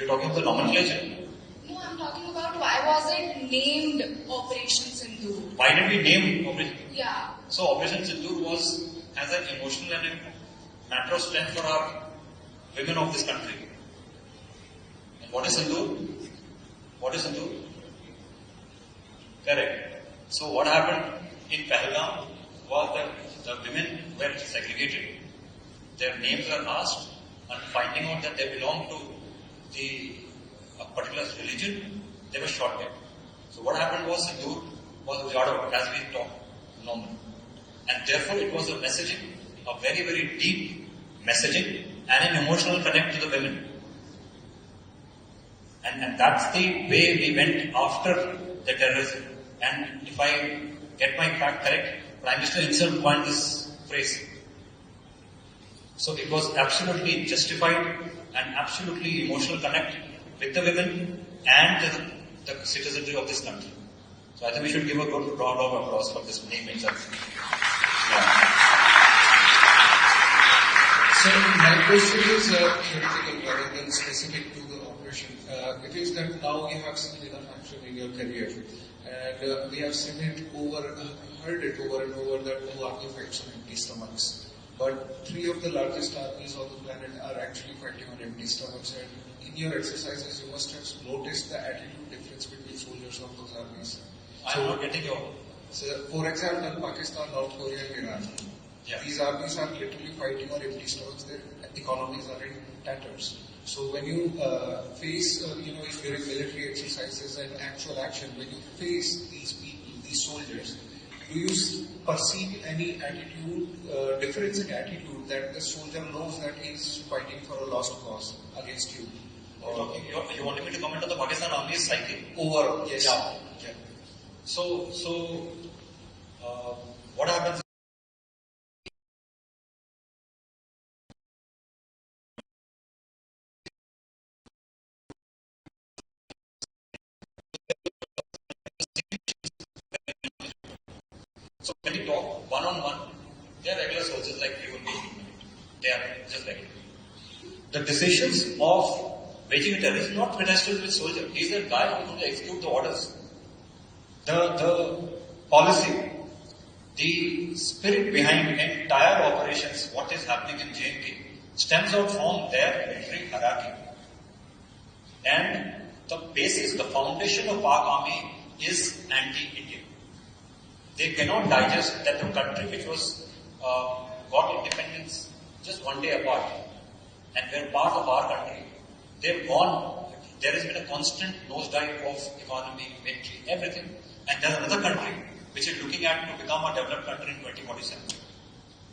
You're talking about the nomenclature? No, I'm talking about why was it named Operation Sindoor? Why did we name Operation? Yeah. So Operation Sindoor has an emotional and a matter of strength for our women of this country. And what is Sindoor? What is Sindoor? Correct. So what happened in Pahalgam was that the women were segregated. Their names were asked, and finding out that they belong to a particular religion, they were shot dead. So what happened was Sindoor was Gujarat, as we talk normally. And therefore it was a messaging, a very, very deep messaging and an emotional connect to the women. And that's the way we went after the terrorism. And if I get my fact correct, Prime Minister himself coined this phrase. So it was absolutely justified and absolutely emotional connect with the women and the citizenry of this country. So I think we should give a good round of applause for this name itself. Yeah. So my question is theoretical rather than specific to the operation. It is that now you have seen enough action in your career, and we have seen it heard it over and over that no army fights on empty stomachs. But 3 of the largest armies on the planet are actually fighting on empty stomachs. And in your exercises, you must have noticed the attitude difference between soldiers of those armies. I'm not getting your... So, for example, Pakistan, North Korea, and Iran. Yeah. These armies are literally fighting on empty stomachs. Their economies are in tatters. So when you face, if during military exercises and actual action, when you face these people, these soldiers, do you perceive any attitude, difference in attitude that the soldier knows that he is fighting for a lost cause against you? You wanted me to comment on the Pakistan Army's psyche? Overall, yes. Yeah. So what happens? So when you talk one-on-one, they are regular soldiers like you and me. They are just like you. The decisions of waging a terrorism is not contested with soldier. He is the guy who will execute the orders. The policy, the spirit behind entire operations, what is happening in J&K, stems out from their military hierarchy. And the basis, the foundation of Pak Army is anti-Indian. They cannot digest that the country which was got independence just one day apart and were part of our country, they've gone, there has been a constant nosedive of economy, military, everything. And there's another country which is looking at to become a developed country in 2047.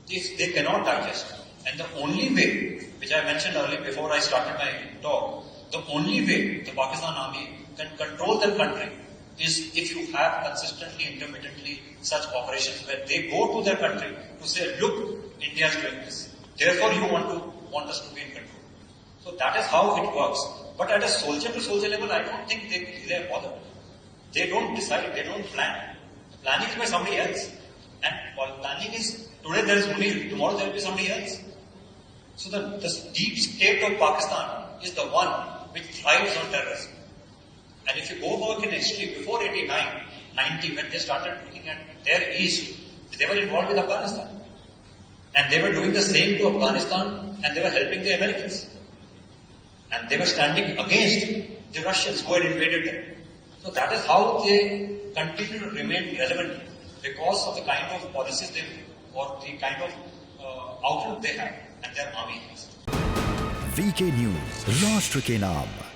They cannot digest. And the only way, which I mentioned earlier before I started my talk, the only way the Pakistan Army can control their country is if you have consistently, intermittently such operations where they go to their country to say, look, India is doing this. Therefore you want us to be in control. So that is how it works. But at a soldier to soldier level, I don't think they are bothered. They don't decide, they don't plan. The planning is by somebody else. And planning is, today there is Munir, tomorrow there will be somebody else. So the deep state of Pakistan is the one which thrives on terrorism. And if you go back in history, before 89, 90, when they started looking at their east, they were involved with Afghanistan. And they were doing the same to Afghanistan and they were helping the Americans. And they were standing against the Russians who had invaded them. So that is how they continue to remain relevant because of the kind of policies or the kind of outlook they have and their army has. VK News, राष्ट्र के नाम।